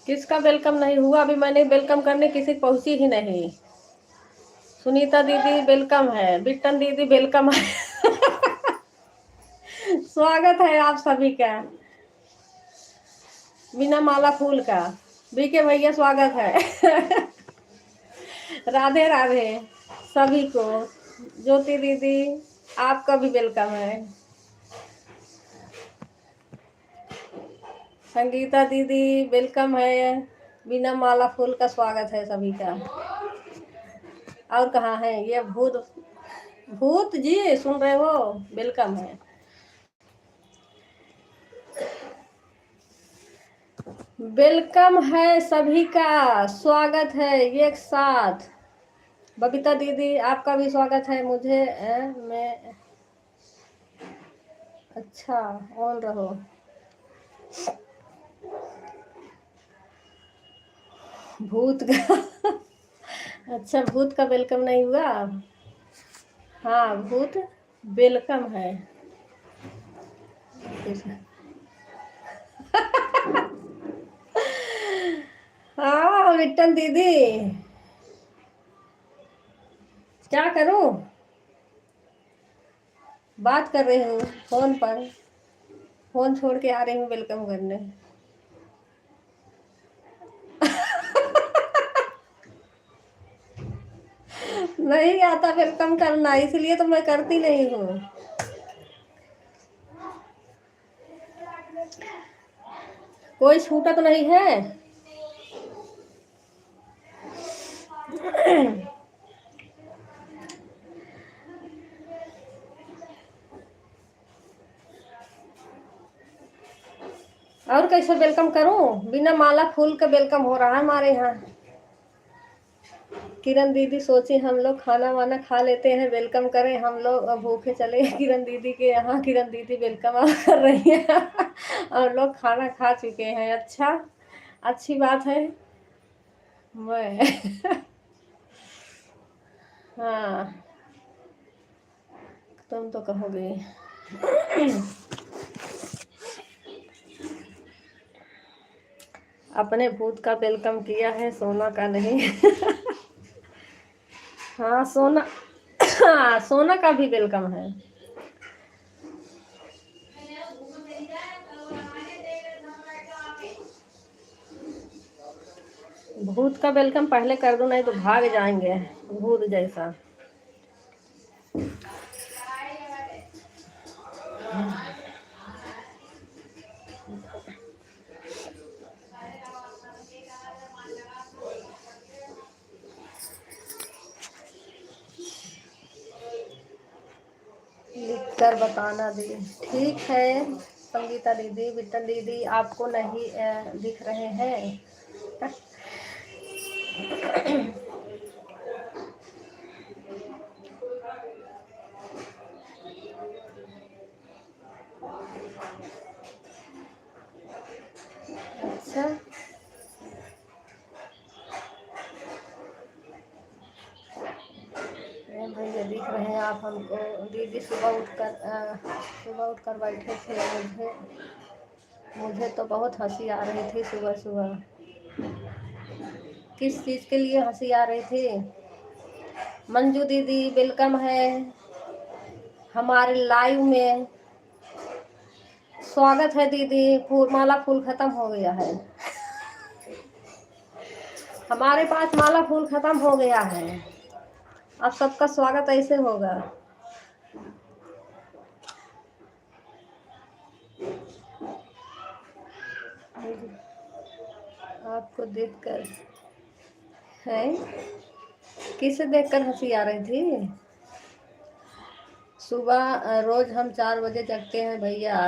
किसका वेलकम नहीं हुआ? अभी मैंने वेलकम करने किसी पहुंची ही नहीं। सुनीता दीदी वेलकम है, बिट्टन दीदी वेलकम है। स्वागत है आप सभी का, बिना माला फूल का। बीके भैया स्वागत है। राधे राधे सभी को। ज्योति दीदी आपका भी वेलकम है। संगीता दीदी वेलकम है, बिना माला फूल का स्वागत है सभी का। और कहाँ है ये भूत? भूत जी सुन रहे हो? वेलकम है। वेलकम है सभी का, स्वागत है एक साथ। बबीता दीदी आपका भी स्वागत है। मुझे मैं अच्छा ऑन रहो। भूत का अच्छा भूत का वेलकम नहीं हुआ? हाँ भूत वेलकम है। हाँ विट्टन दीदी क्या करूं? बात कर रही हूँ फोन पर। फोन छोड़ के आ रही हूँ वेलकम करने। नहीं आता वेलकम करना, इसलिए तो मैं करती नहीं हूँ। कोई छूटा तो नहीं है? और कैसे वेलकम करूं? बिना माला फूल का वेलकम हो रहा है हमारे यहाँ। किरण दीदी सोची हम लोग खाना वाना खा लेते हैं, वेलकम करें। हम लोग भूखे चले किरण दीदी के यहाँ। किरण दीदी वेलकम कर रही है। और लोग खाना खा चुके हैं। अच्छा अच्छी बात है। मैं हाँ तुम तो कहोगे। अपने भूत का वेलकम किया है, सोना का नहीं। हाँ सोना। हाँ सोना का भी वेलकम है। भूत का वेलकम पहले कर दो, नहीं तो भाग जाएंगे भूत जैसा। लिख कर बताना दी। ठीक है संगीता दीदी, बिट्टन दीदी आपको नहीं दिख रहे हैं। अच्छा भैया दिख रहे हैं आप हमको। दीदी सुबह उठकर बैठे थे। मुझे तो बहुत हंसी आ रही थी सुबह सुबह। किस चीज़ के लिए हंसी आ रही थी? मंजू दीदी वेलकम है हमारे लाइव में। स्वागत है दीदी। माला फूल खत्म हो गया है। हमारे पास माला फूल खत्म हो गया है। अब सबका स्वागत ऐसे होगा। आपको देखकर है? किसे देखकर हंसी आ रही थी? सुबह रोज हम 4 बजे जगते हैं भैया।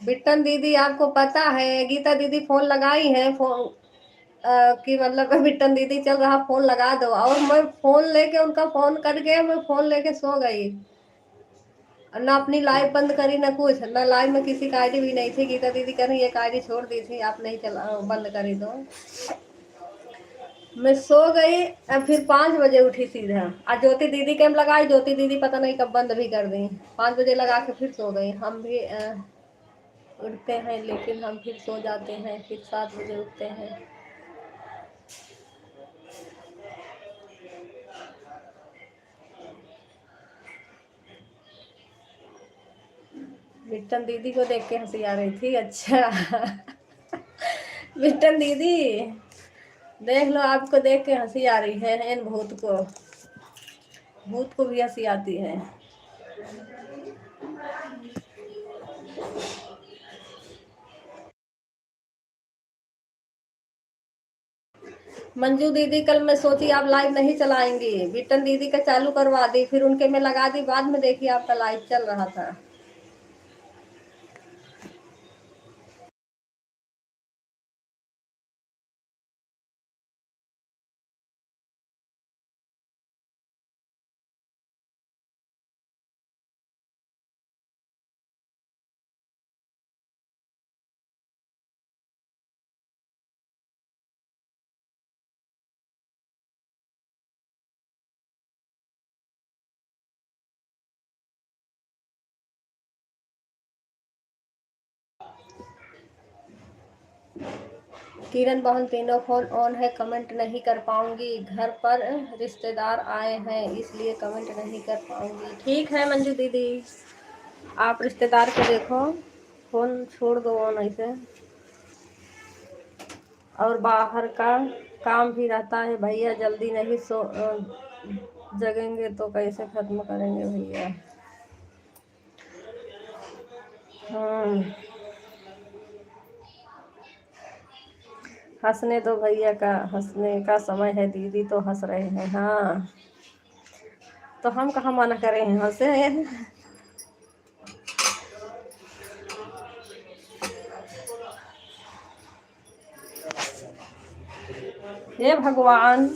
बिट्टन दीदी आपको पता है गीता दीदी फोन लगाई है फोन कि मतलब बिट्टन दीदी चल रहा फोन लगा दो। और मैं फोन लेके उनका फोन करके मैं फोन लेके सो गई। ना अपनी लाइव बंद करी ना कुछ, ना लाइव में किसी का आईडी भी नहीं थी। गीता दीदी कह रही एक आईडी छोड़ दी थी, आप नहीं चला बंद करी तो मैं सो गई। अब फिर 5 बजे उठी सीधा। आज ज्योति दीदी के हम लगाई, ज्योति दीदी पता नहीं कब बंद भी कर दी। 5 बजे लगा के फिर सो गई। हम भी उठते हैं, लेकिन हम फिर सो जाते हैं, फिर 7 बजे उठते हैं। बिट्टन दीदी को देख के हंसी आ रही थी। अच्छा। बिट्टन दीदी देख लो, आपको देख के हंसी आ रही है। इन भूत को भी हंसी आती है। मंजू दीदी, कल मैं सोची आप लाइव नहीं चलाएंगी, बिट्टन दीदी का चालू करवा दी, फिर उनके में लगा दी, बाद में देखी आपका लाइव चल रहा था। किरण बहन, तीनों फोन ऑन है, कमेंट नहीं कर पाऊंगी, घर पर रिश्तेदार आए हैं इसलिए कमेंट नहीं कर पाऊंगी। ठीक है मंजू दीदी, आप रिश्तेदार को देखो, फोन छोड़ दो ऑन ऐसे। और बाहर का काम भी रहता है भैया, जल्दी नहीं जगेंगे तो कैसे खत्म करेंगे भैया। हंसने दो भैया, का हंसने का समय है, दीदी तो हंस रहे हैं। हाँ, तो हम कहाँ मना करें हैं, हंसे हैं। हे भगवान,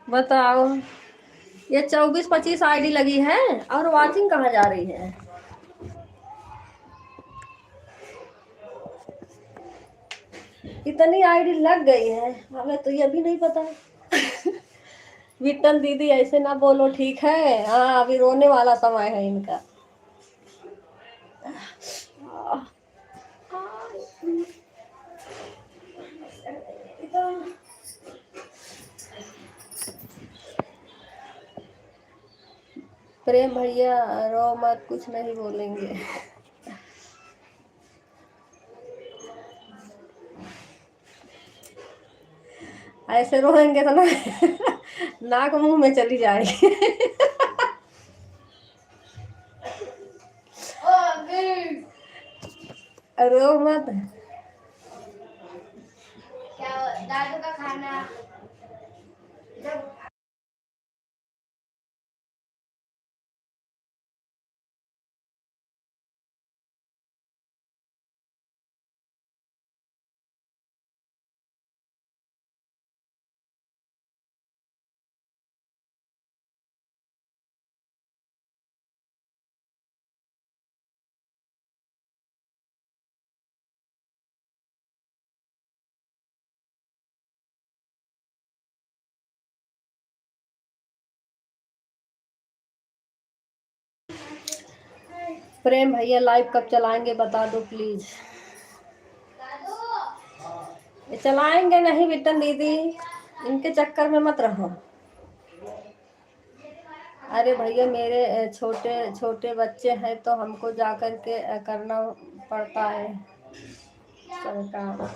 बताओ, ये 24-25 आईडी लगी है और वाचिंग कहाँ जा रही है। इतनी आईडी लग गई है, हमें तो ये भी नहीं पता। विट्टन दीदी ऐसे ना बोलो, ठीक है। हाँ, अभी रोने वाला समय है इनका। प्रेम भैया रो मत, कुछ नहीं बोलेंगे। ऐसे रोएंगे तो ना नाक मुंह में चली जाएगी। रो मत। क्या दादू का खाना जब प्रेम भैया लाइव कब चलाएंगे बता दो प्लीज। ये चलाएंगे नहीं बिट्टन दीदी, इनके चक्कर में मत रहो। अरे भैया, मेरे छोटे छोटे बच्चे हैं तो हमको जाकर के करना पड़ता है सब काम।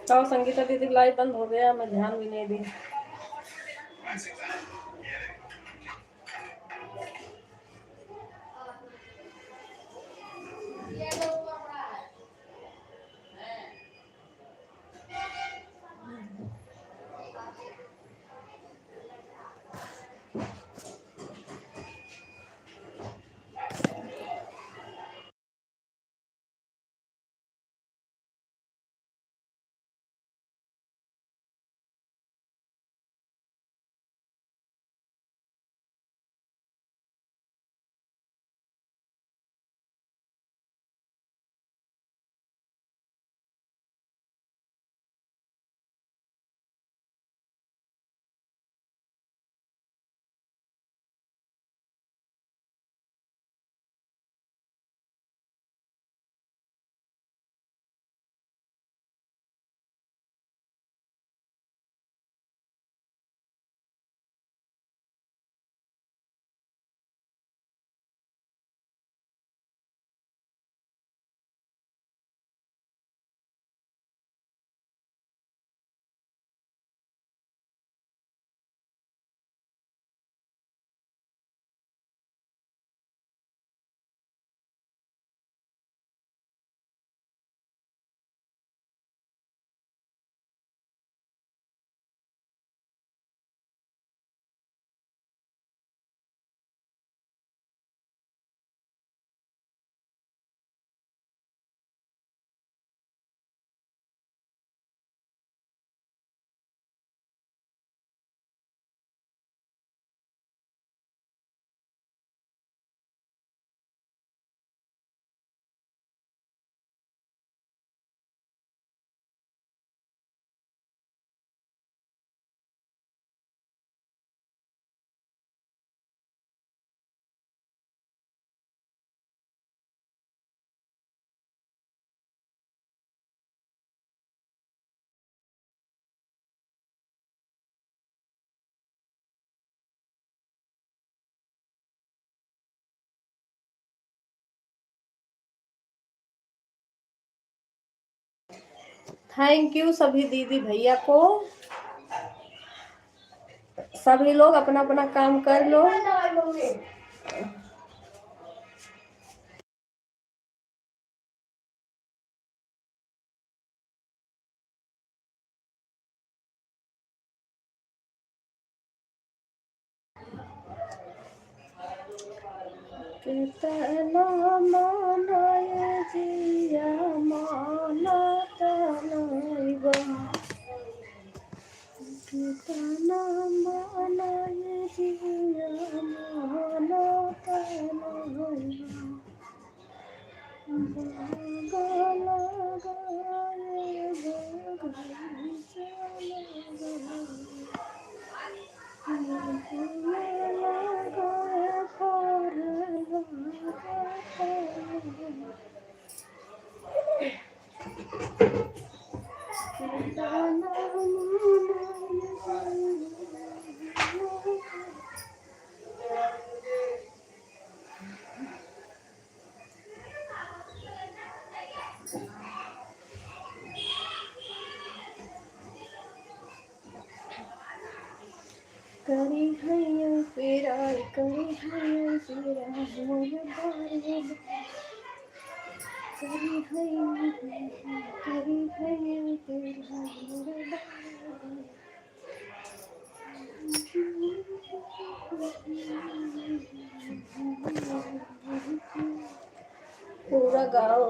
तो संगीता दीदी लाइव बंद हो गया, मैं ध्यान भी नहीं दी। थैंक यू सभी दीदी भैया को। सभी लोग अपना अपना काम कर लो। कितना मानाए जिया मानत नाइबा, कितना मानाए जिया मानत नाइबा, बागल गाए बगीचा लगाए फर लगाए। करी हैया तेरा करी हैया तेरा मोर बारे, करी हैया तेरा मोर बारे। पूरा गाओ।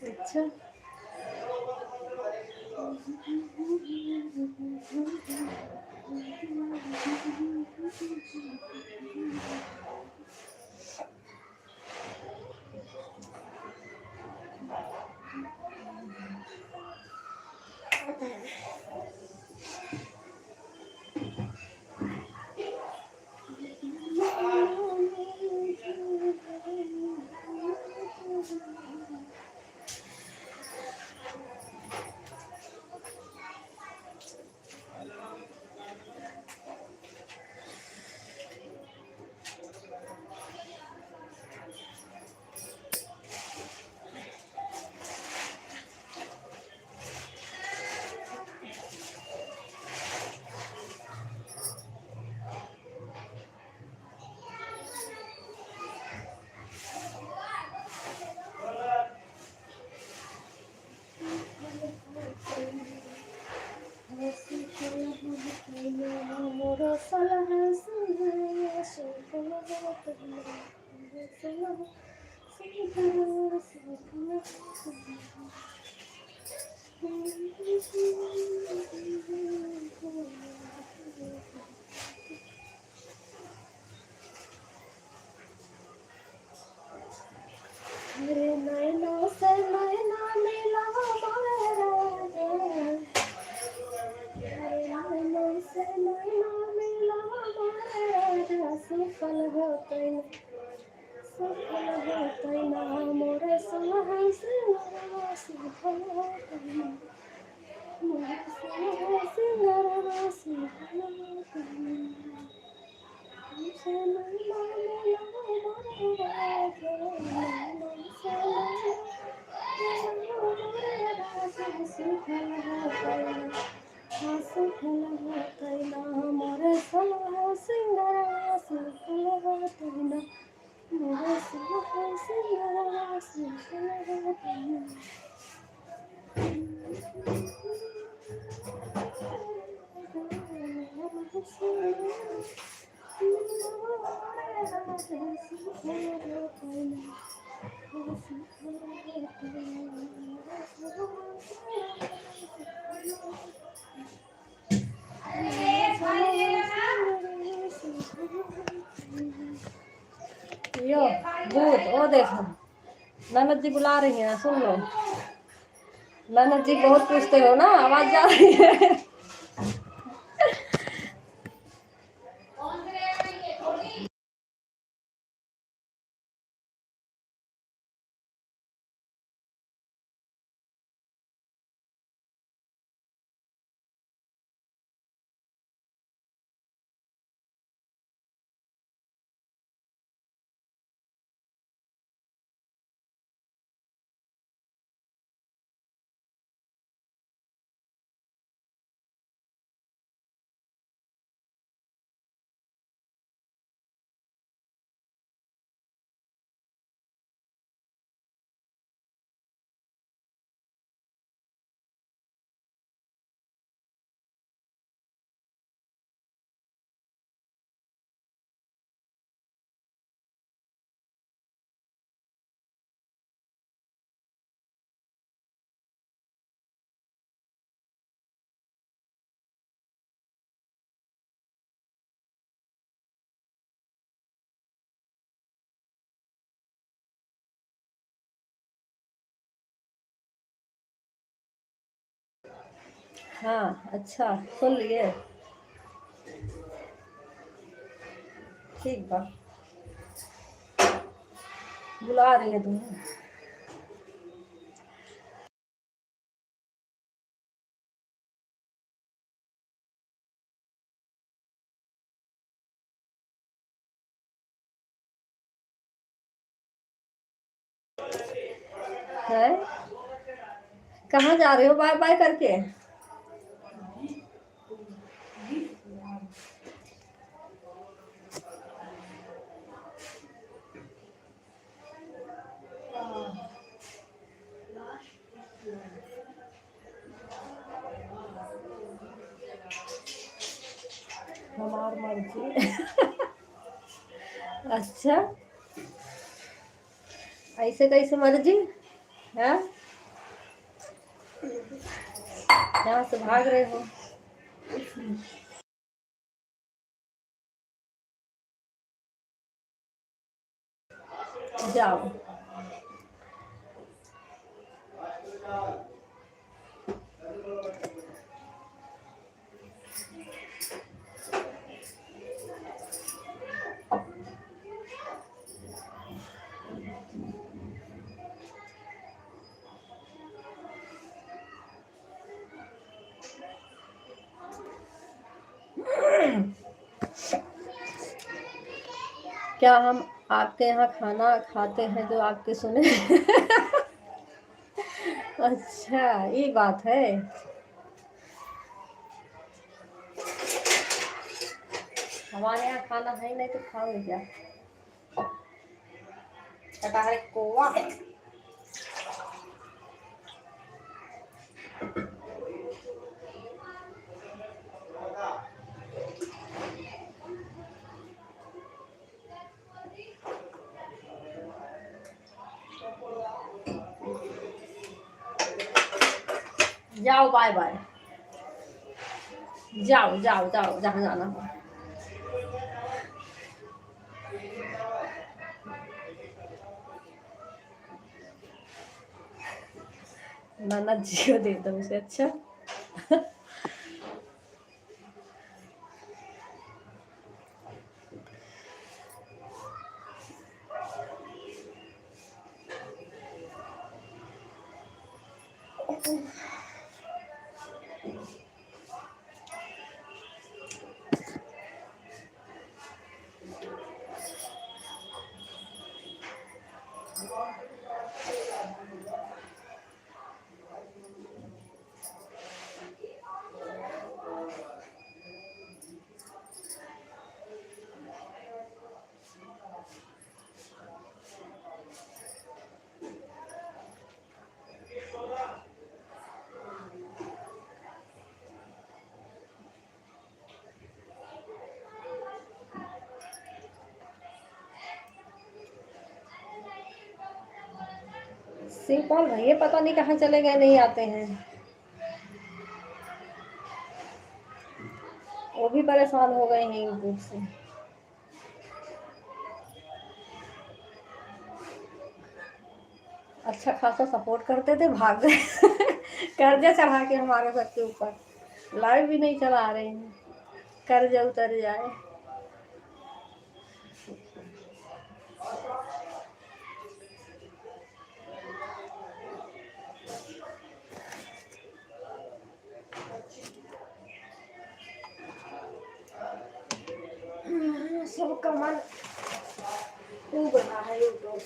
अच्छा अरे नैना से नैना मिला मारा, अरे नैना से नैना मिला मारा, सफल होतै ना मोरे साहस सफल होतै ना, मोरे साहस सफल होतै ना। से नैना मिला मारा, नैना से नैना मिला मारा, सफल होतै ना, सफल होतै ना मोरे साहस सफल होतै ना, मोरे साहस सफल होतै ना। यो भूत ओ देखो, ननद जी बुला रही हैं, सुन लो। ननद जी बहुत पूछते हो ना, आवाज जा रही है। हाँ, अच्छा सुन लिए। ठीक बा, बुला रही है तुम्हें। है, कहाँ जा रहे हो बाय बाय करके? हमार मर्जी। अच्छा, ऐसे कैसे मर्जी है? यहाँ से भाग रहे हो? जाओ। क्या हम आपके यहाँ खाना खाते हैं जो आपके सुने? अच्छा, ये बात है। हमारे यहाँ खाना है नहीं तो खाओगे क्या? पता है कोवा। जाओ बाय बाय। जाओ जाओ जाओ जहाँ जाना हो। ननद जी को दे दो उसे। अच्छा, सिंपल भैया पता नहीं कहाँ चले गए, नहीं आते हैं। वो भी परेशान हो गए हैं यूट्यूब से। अच्छा खासा सपोर्ट करते थे, भाग गए। कर्जा चढ़ा के हमारे घर के ऊपर। लाइव भी नहीं चला रहे हैं, कर्जा उतर जाए। सबका मन डूब रहा है यूट्यूब।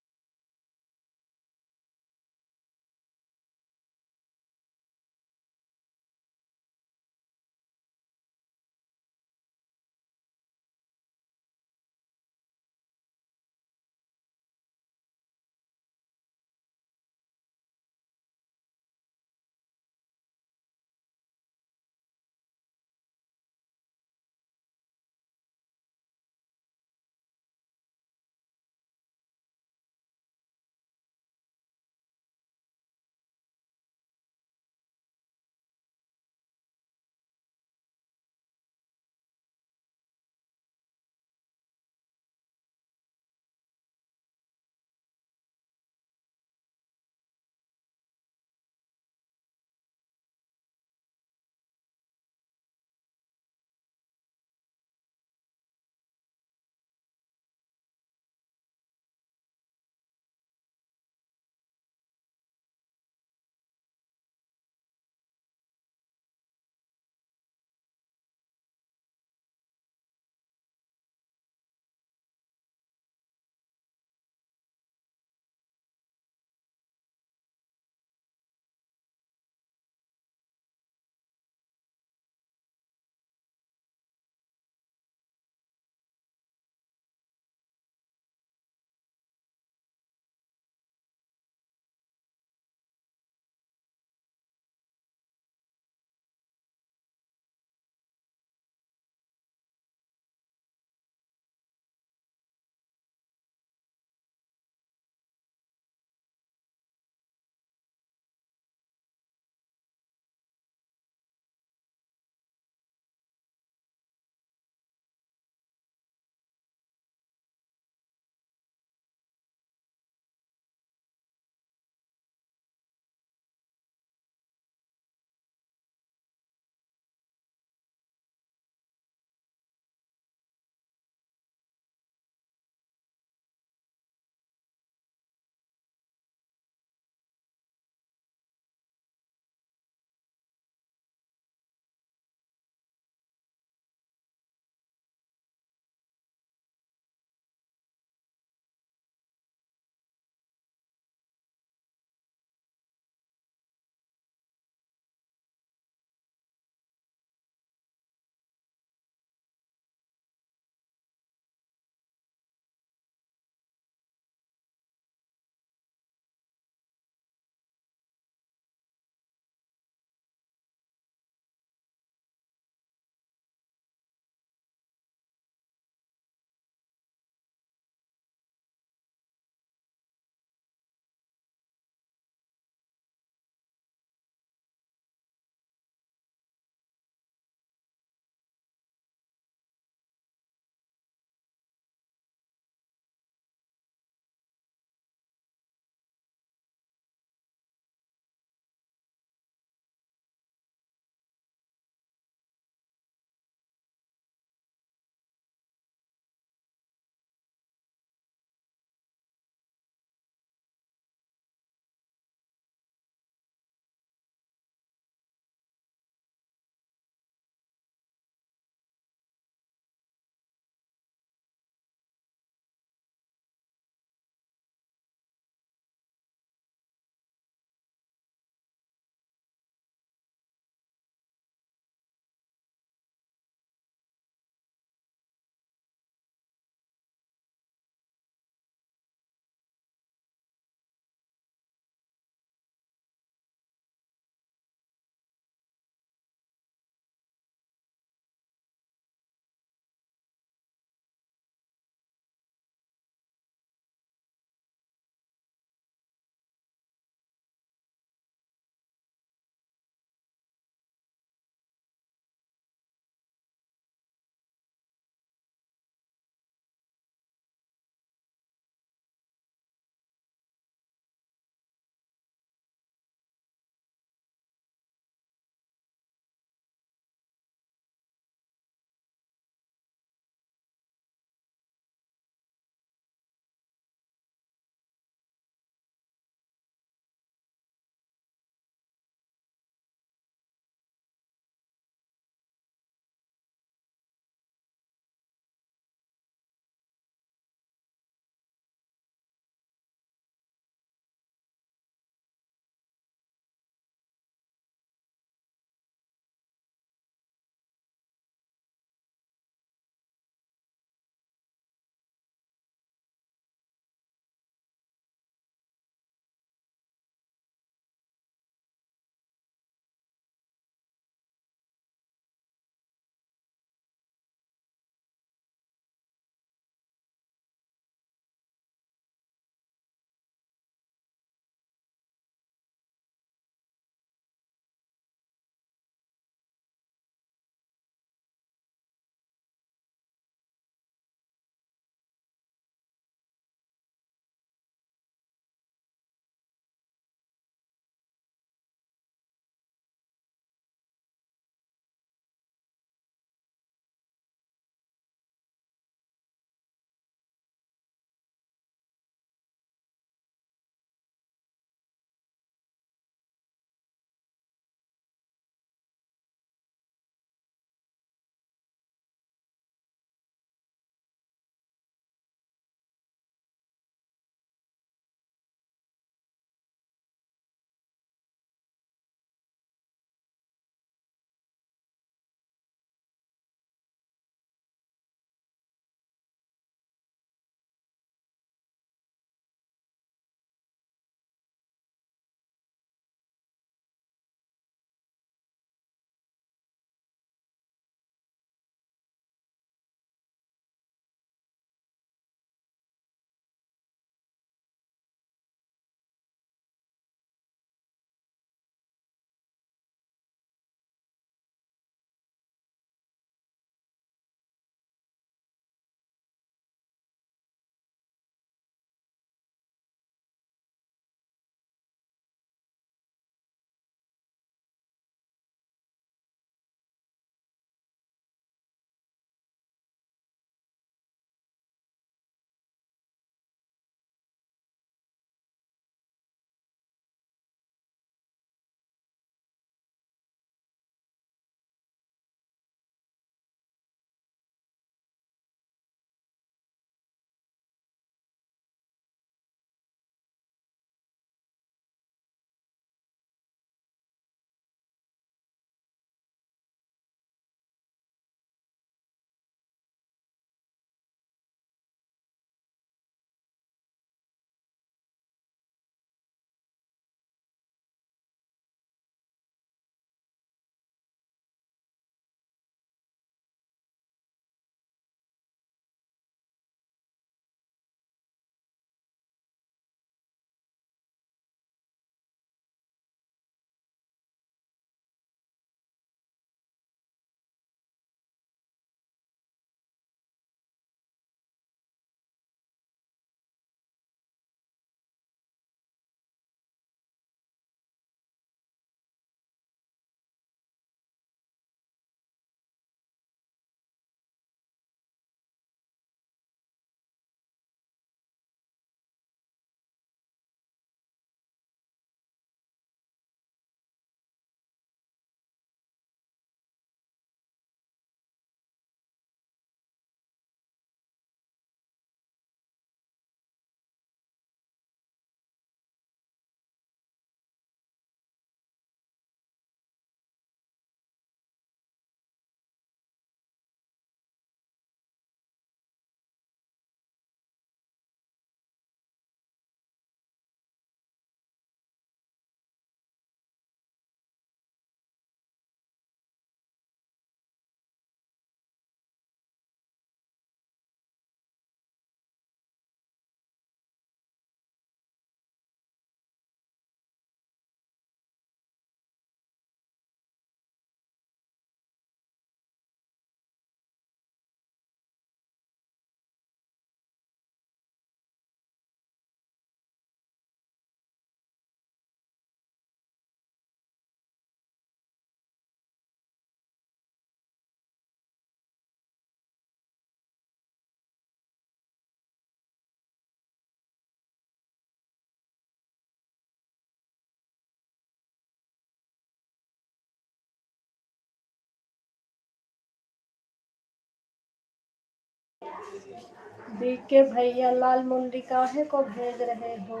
बीके भैया लाल मुंडी काहे को भेज रहे हो?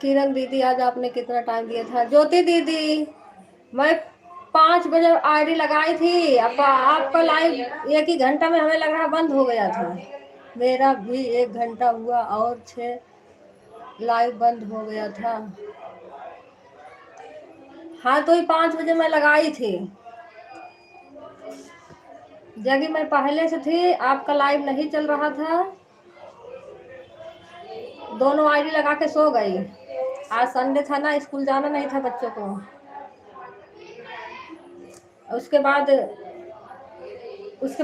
किरण दीदी आज आपने कितना टाइम दिया था? ज्योति दीदी मैं 5 बजे आईडी लगाई थी, अब आपका लाइव 1 ही घंटा में हमें लग रहा बंद हो गया था। मेरा भी 1 घंटा हुआ और 6 लाइव बंद हो गया था। हाँ तो ये 5 बजे मैं लगाई थी, जगह मैं पहले से थी, आपका लाइव नहीं चल रहा था, दोनों आईडी लगा के सो गई। आज संडे था ना, स्कूल जाना नहीं था बच्चों को। उसके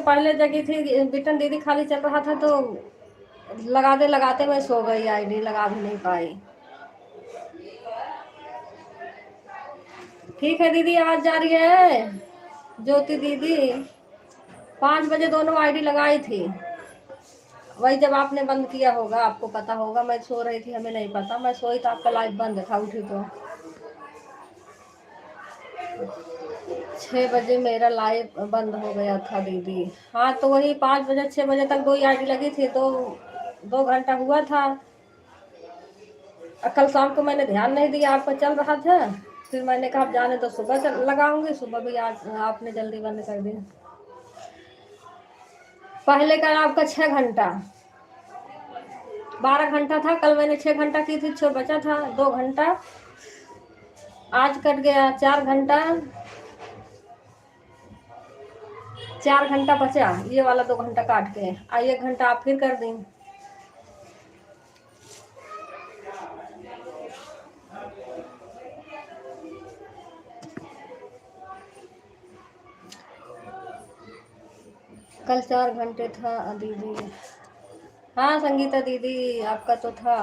पहले जगह थी, बिटन दीदी खाली चल रहा था, तो लगाते लगाते मैं सो गई, आईडी लगा भी नहीं पाई। ठीक है दीदी, आवाज जा रही है? ज्योति दीदी 5 बजे दोनों आईडी लगाई थी, वही जब आपने बंद किया होगा, आपको पता होगा। मैं सो रही थी, हमें नहीं पता, मैं सोई तो आपका लाइव बंद था, उठी तो 6 बजे मेरा लाइव बंद हो गया था दीदी। हाँ तो वही 5 बजे 6 बजे तक 2 ही आईडी लगी थी, तो 2 घंटा हुआ था। कल शाम को मैंने ध्यान नहीं दिया, आपका चल रहा था, फिर मैंने कहा जाने तो सुबह लगाऊंगी, सुबह भी आज आपने जल्दी बंद कर दिया। पहले का आपका 6 घंटा 12 घंटा था, कल मैंने 6 घंटा की थी, 6 बचा था, 2 घंटा आज कट गया, 4 घंटा, 4 घंटा बचा, ये वाला 2 घंटा काट के, 1 घंटा आप फिर कर दें। कल 4 घंटे था दीदी। हाँ संगीता दीदी आपका तो था।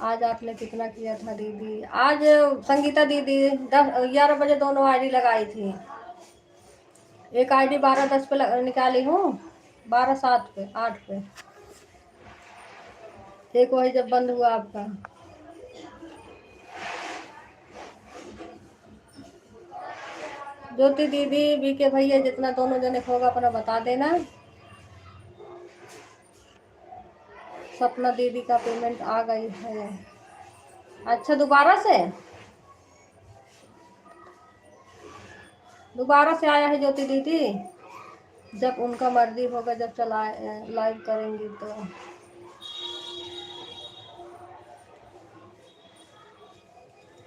आज आपने कितना किया था दीदी? आज संगीता दीदी 10-11 बजे दोनों आईडी लगाई थी। एक आईडी 12:10 पे निकाली हूँ, 12:07 पे, 8 पे, एक वही जब बंद हुआ आपका। ज्योति दीदी, बीके भैया, जितना दोनों जने होगा अपना बता देना। सपना दीदी का पेमेंट आ गई है। अच्छा, दोबारा से आया है ज्योति दीदी। जब उनका मर्जी होगा, जब चला लाइव करेंगी तो।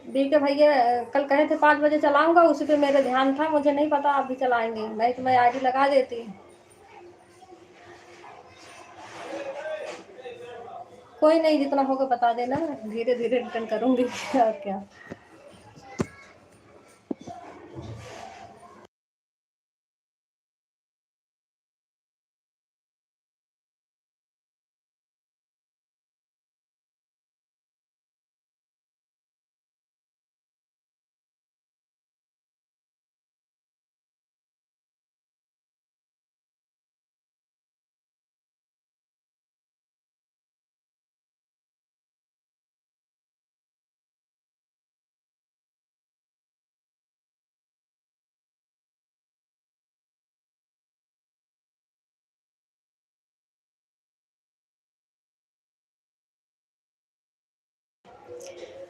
बीके भैया कल कहे थे 5 बजे चलाऊंगा, उसी पे मेरे ध्यान था, मुझे नहीं पता आप भी चलाएंगे, नहीं तो मैं आईडी लगा देती। कोई नहीं, जितना होगा बता देना, धीरे धीरे रिटर्न करूंगी और क्या।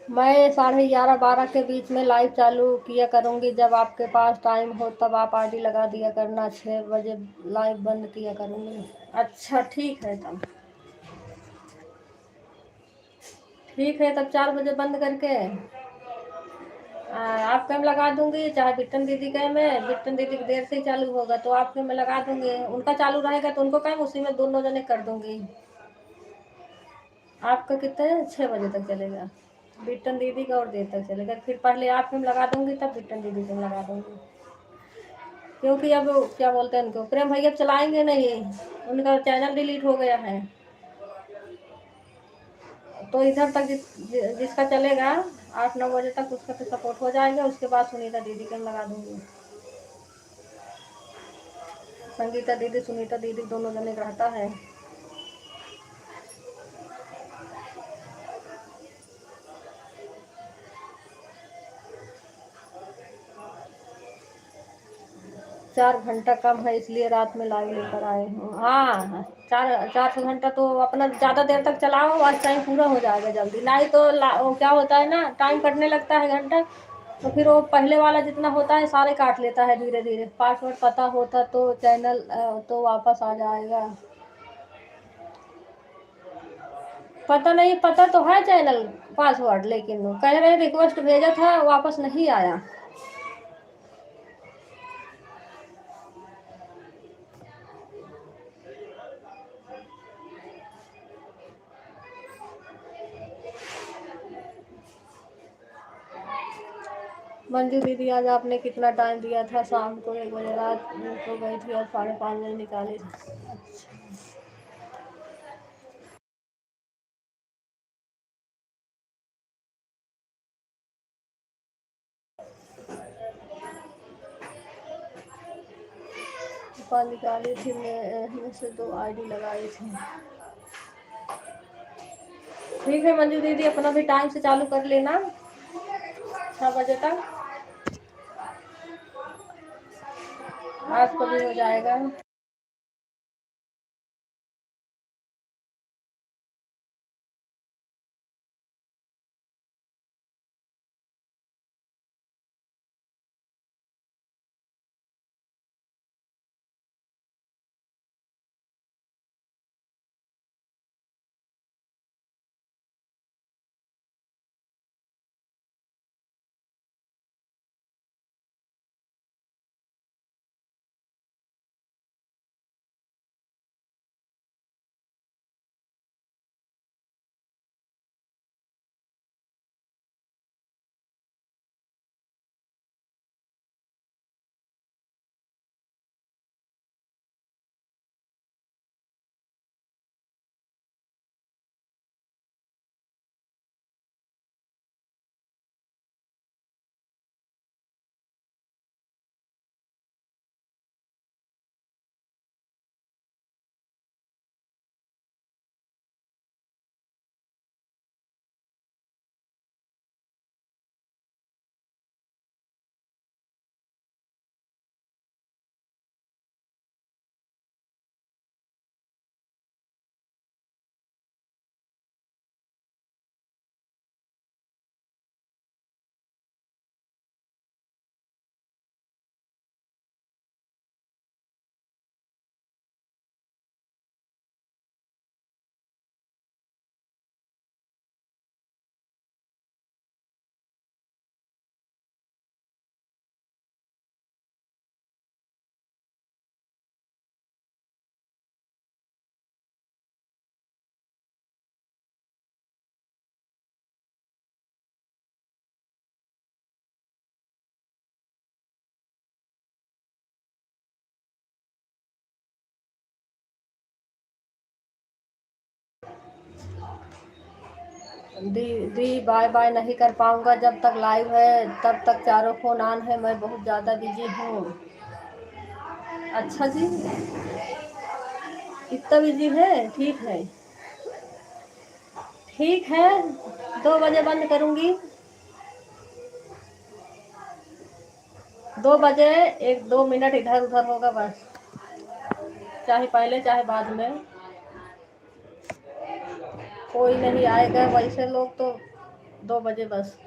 मैं 11:30-12 के बीच में लाइव चालू किया करूँगी, जब आपके पास टाइम हो तब आप आईडी लगा दिया करना, 6 बजे लाइव बंद किया करूँगी। अच्छा ठीक है तब, ठीक है तब 4 बजे बंद करके आप कैम लगा दूंगी, चाहे बिट्टन दीदी कैम है, बिट्टन दीदी की देर से ही चालू होगा तो आप कैम लगा दूंगी, उनका चालू रहेगा तो उनको कैम उसी में दोनों जने कर दूंगी। आपका कितने 6 बजे तक चलेगा, बिट्टन दीदी का और देर तक चलेगा, फिर पहले आप कैम लगा दूंगी तब बिट्टन दीदी कैम लगा दूंगी, क्योंकि अब क्या बोलते हैं उनको, प्रेम भैया चलाएंगे नहीं, उनका चैनल डिलीट हो गया है, तो इधर तक जिसका चलेगा 8-9 बजे तक उसका तो सपोर्ट हो जाएगा, उसके बाद सुनीता दीदी कैम लगा दूंगी। संगीता दीदी सुनीता दीदी दोनों जने रहता है। 4 घंटा कम है इसलिए रात में लाइव लेकर आए हूँ। हाँ, 4 4 घंटा तो अपना ज़्यादा देर तक चलाओ, आज टाइम पूरा हो जाएगा जल्दी। लाइव तो वो क्या होता है ना, टाइम कटने लगता है घंटा, तो फिर वो पहले वाला जितना होता है सारे काट लेता है धीरे धीरे। पासवर्ड पता होता तो चैनल तो वापस आ जाएगा। पता नहीं, पता तो है चैनल पासवर्ड, लेकिन वो कह रहे रिक्वेस्ट भेजा था वापस नहीं आया। मंजू दीदी आज आपने कितना टाइम दिया था? शाम को 1 बजे, रात को गई थी और 5:30 बजे निकाली थी। निकाली थी मैं से 2 आईडी लगाई थी। ठीक है मंजू दीदी, अपना भी टाइम से चालू कर लेना 6 बजे तक, आपको भी हो जाएगा। दी दी बाय बाय नहीं कर पाऊंगा जब तक लाइव है, तब तक चारों फोन ऑन है, मैं बहुत ज़्यादा बिजी हूँ। अच्छा जी, इतना बिजी है? ठीक है, ठीक है, 2 बजे बंद करूँगी। 2 बजे 1 2 मिनट इधर उधर होगा बस, चाहे पहले चाहे बाद में, कोई नहीं आएगा वैसे लोग तो। 2 बजे बस।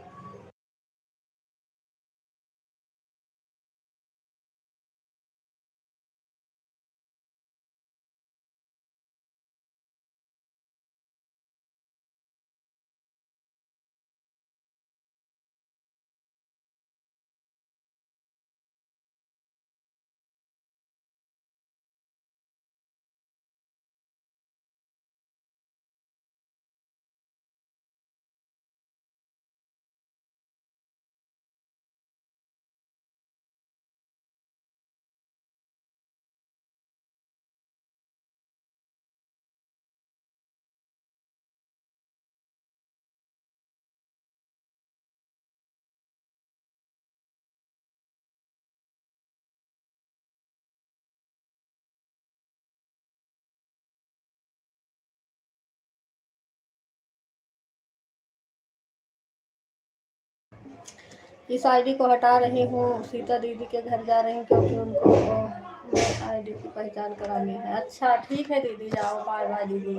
इस आईडी को हटा रही हूँ, सीता दीदी के घर जा रही हूँ क्योंकि उनको मैं आईडी की पहचान करानी है। अच्छा ठीक है दीदी, जाओ, बाय बाय दीदी।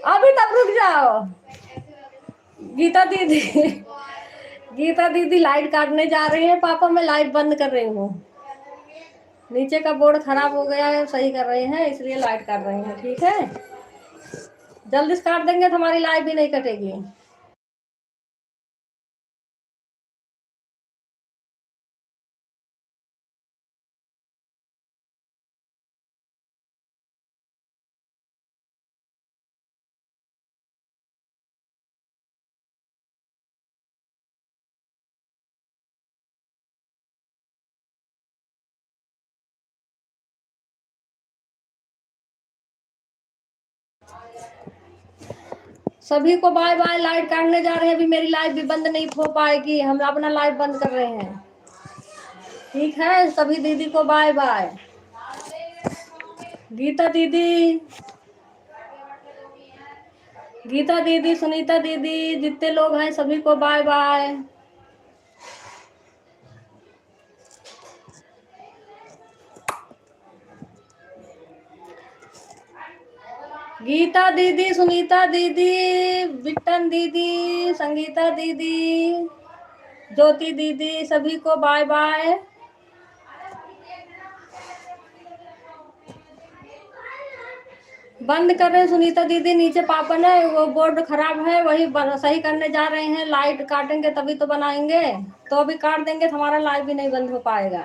अभी तक रुक जाओ। गीता दीदी, गीता दीदी लाइट काटने जा रही है। पापा मैं लाइट बंद कर रही हूँ। नीचे का बोर्ड खराब हो गया है, सही कर रहे हैं, इसलिए लाइट काट रही हैं। ठीक है, जल्दी से काट देंगे तो हमारी लाइट भी नहीं कटेगी। सभी को बाय बाय। लाइट काटने जा रहे हैं, अभी मेरी लाइट भी बंद नहीं हो पाएगी, हम अपना लाइट बंद कर रहे हैं। ठीक है, सभी दीदी को बाय बाय। गीता दीदी, गीता दीदी, सुनीता दीदी, जितने लोग हैं सभी को बाय बाय। गीता दीदी, सुनीता दीदी, बिट्टन दीदी, संगीता दीदी, ज्योति दीदी, सभी को बाय बाय। बंद कर रहे हैं सुनीता दीदी, नीचे पापा ने वो बोर्ड खराब है, वही सही करने जा रहे हैं। लाइट काटेंगे तभी तो बनाएंगे, तो अभी काट देंगे तो हमारा लाइट भी नहीं बंद हो पाएगा।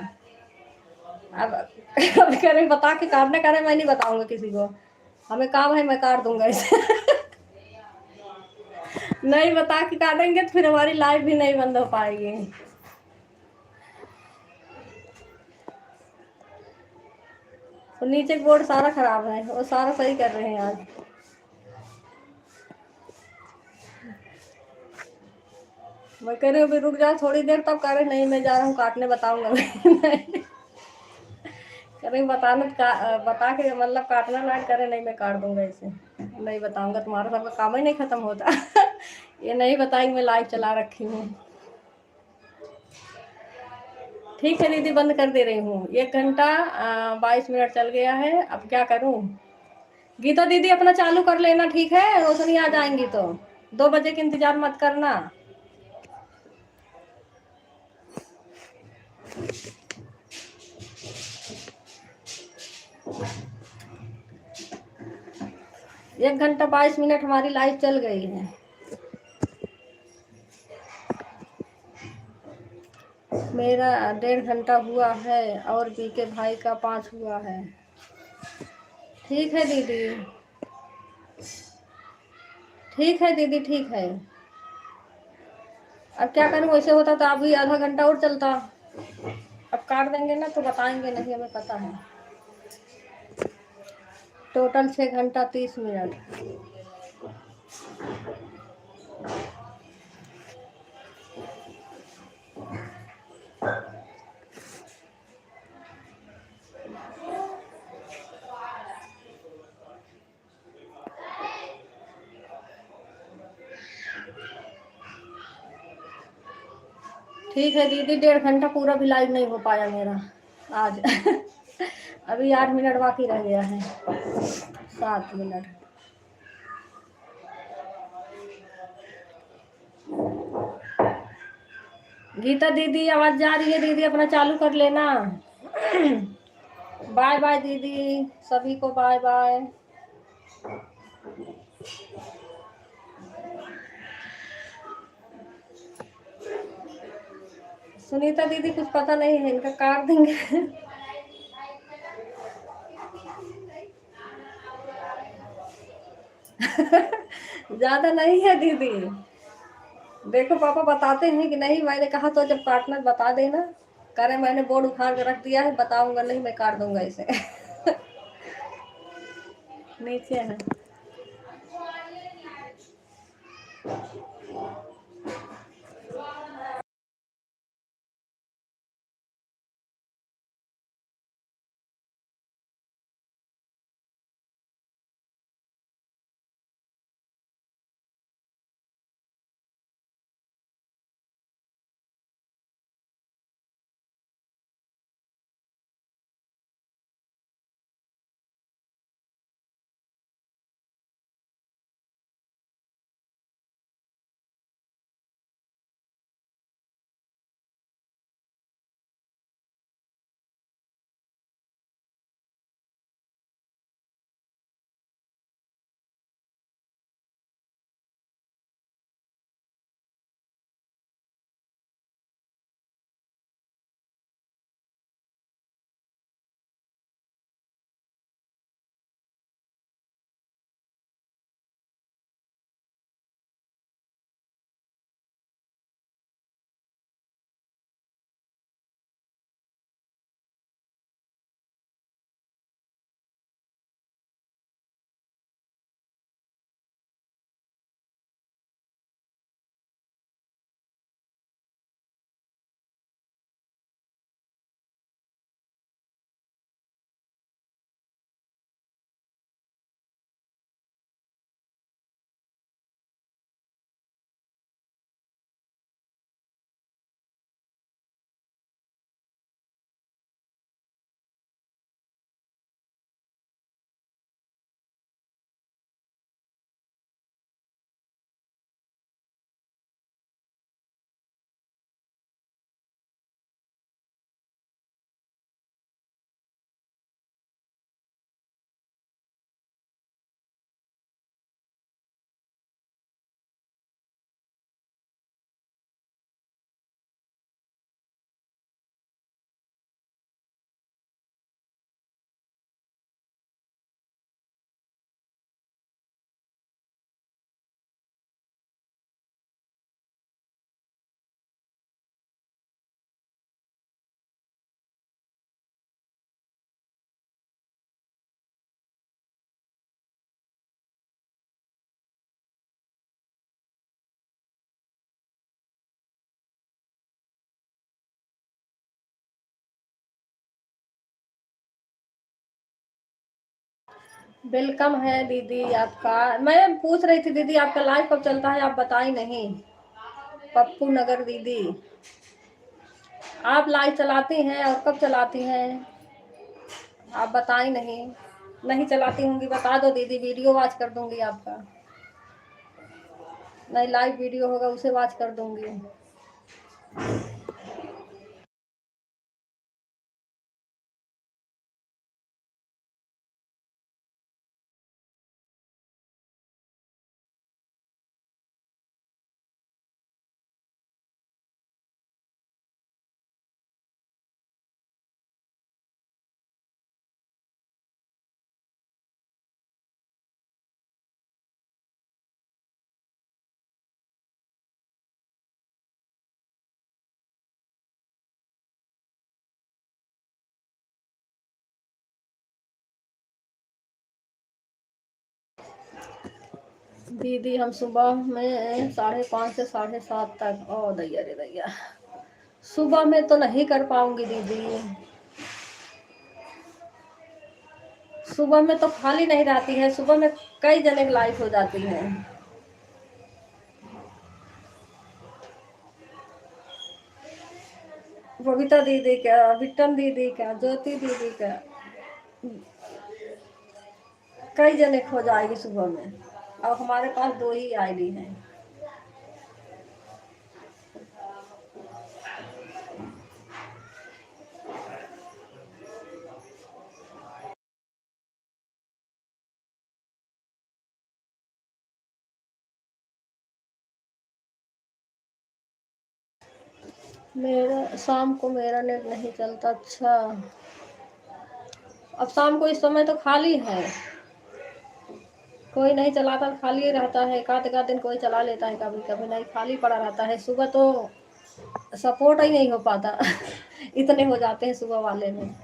अब अभी कह रहे बता के काटने का, मैं नहीं बताऊंगा किसी को, हमें काम है, मैं काट दूंगा इसे। नहीं बता के काटेंगे तो फिर हमारी लाइट भी नहीं बंद हो पाएगी। तो नीचे बोर्ड सारा खराब है, वो सारा सही कर रहे हैं आज। मैं कह रही हूँ अभी रुक जा थोड़ी देर, तब कह रहे नहीं मैं जा रहा हूँ काटने, बताऊंगा नहीं। कह रही बताना बता के मतलब काटना ना, करे नहीं मैं काट दूंगा इसे, नहीं बताऊंगा, तुम्हारा सबका काम ही नहीं खत्म होता। ये नहीं बताएंगे मैं लाइव चला रखी हूँ। ठीक है दीदी, बंद कर दे रही हूँ। 1 घंटा 22 मिनट चल गया है, अब क्या करूँ। गीता दीदी अपना चालू कर लेना, ठीक है, रोशनी आ जाएंगी तो 2 बजे के इंतजार मत करना। 1 घंटा 22 मिनट हमारी लाइव चल गई है। मेरा 1.5 घंटा हुआ है और बीके भाई का 5 हुआ है। ठीक है दीदी, ठीक है दीदी, ठीक है। अब क्या करूँ, वैसे होता तो अभी आधा घंटा और चलता। अब काट देंगे ना तो बताएंगे नहीं, हमें पता है। टोटल 6 घंटा 30 मिनट। ठीक है दीदी, 1.5 घंटा पूरा भी लाइव नहीं हो पाया मेरा आज। अभी 8 मिनट बाकी रह गया है, 7 मिनट। गीता दीदी आवाज जा रही है दीदी, अपना चालू कर लेना। बाय बाय दीदी, सभी को बाय बाय। सुनीता दीदी कुछ पता नहीं है, इनका काट देंगे। ज्यादा नहीं है दीदी, देखो पापा बताते हैं कि नहीं, मैंने कहा तो जब काटना बता देना। करे मैंने बोर्ड उखाड़ के रख दिया है, बताऊंगा नहीं, मैं काट दूंगा इसे। नीचे है। वेलकम है दीदी आपका। मैं पूछ रही थी दीदी आपका लाइव कब चलता है, आप बताई नहीं। पप्पू नगर दीदी, आप लाइव चलाती हैं और कब चलाती हैं, आप बताई नहीं। नहीं चलाती होंगी बता दो दीदी, वीडियो वॉच कर दूंगी आपका। नहीं, लाइव वीडियो होगा उसे वॉच कर दूंगी। दीदी हम सुबह में 5:30 से 7:30 तक, ओ दैया रे दैया, सुबह में तो नहीं कर पाऊंगी दीदी। सुबह में तो खाली नहीं रहती है, सुबह में कई जने लाइव हो जाती हैं। बबीता दीदी का, बिट्टन दीदी का, ज्योति दीदी का, कई जने खो जाएगी सुबह में। अब हमारे पास 2 ही आईडी हैं। मेरा शाम को मेरा नेट नहीं चलता। अच्छा, अब शाम को इस समय तो खाली है, कोई नहीं चलाता, खाली रहता है। एक आध दिन कोई चला लेता है, कभी कभी नहीं खाली पड़ा रहता है। सुबह तो सपोर्ट ही नहीं हो पाता इतने हो जाते हैं सुबह वाले में।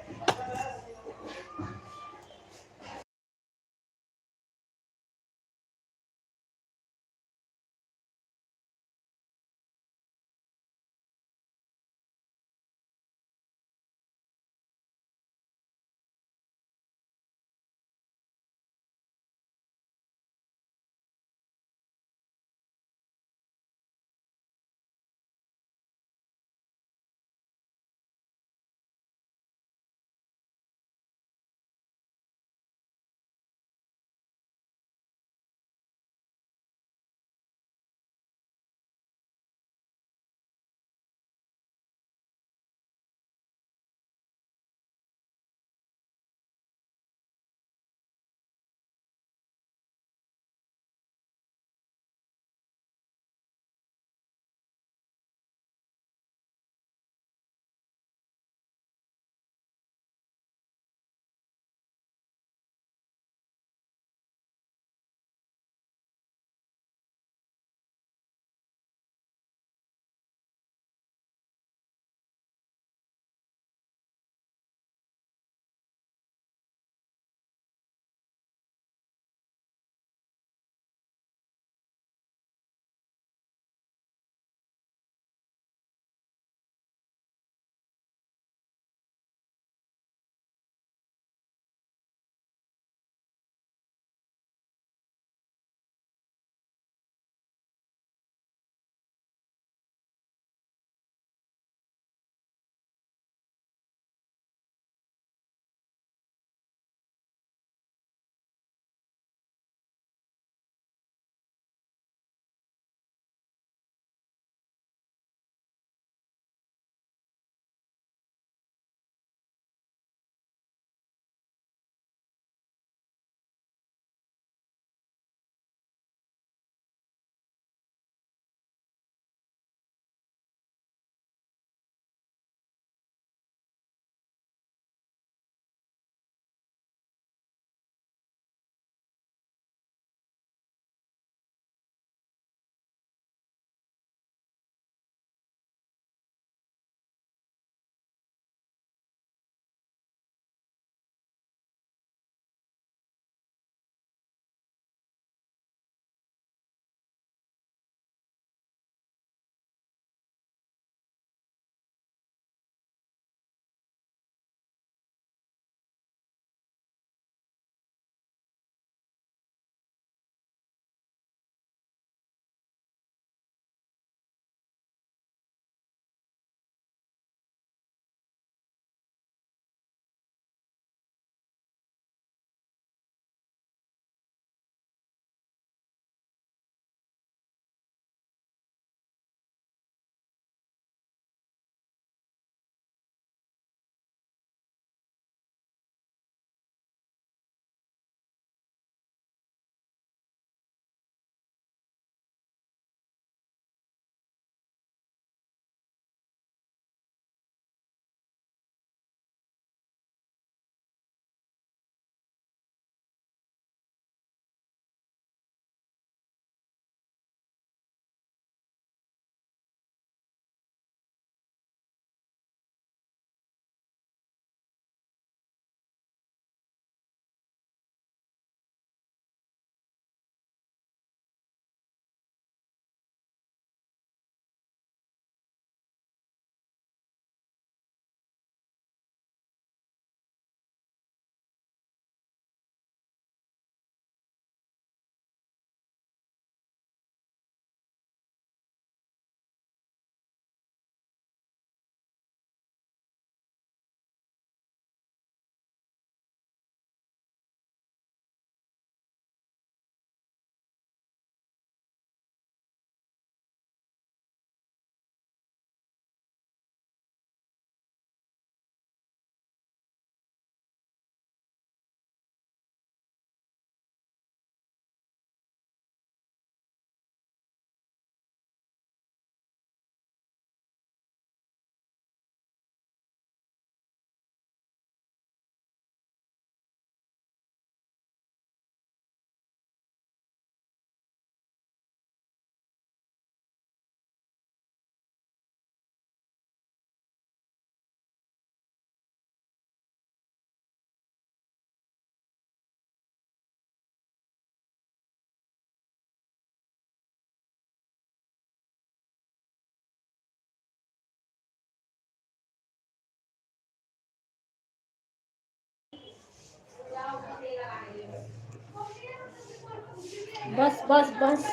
बस बस बस।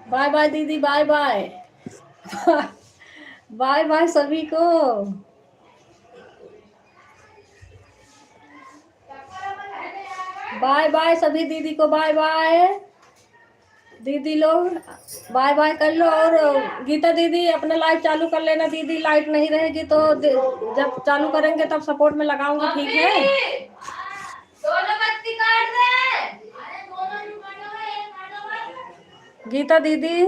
बाय बाय दीदी, बाय बाय। बाय बाय सभी को। बाय बाय सभी दीदी को, बाय बाय दीदी लोग, बाय बाय कर लो। और गीता दीदी अपना लाइव चालू कर लेना दीदी, लाइट नहीं रहेगी तो जब चालू करेंगे तब सपोर्ट में लगाऊंगी, ठीक है। दोनों बत्ती काट रहे हैं। अरे दोनों ही काटो, एक काटो बस। गीता दीदी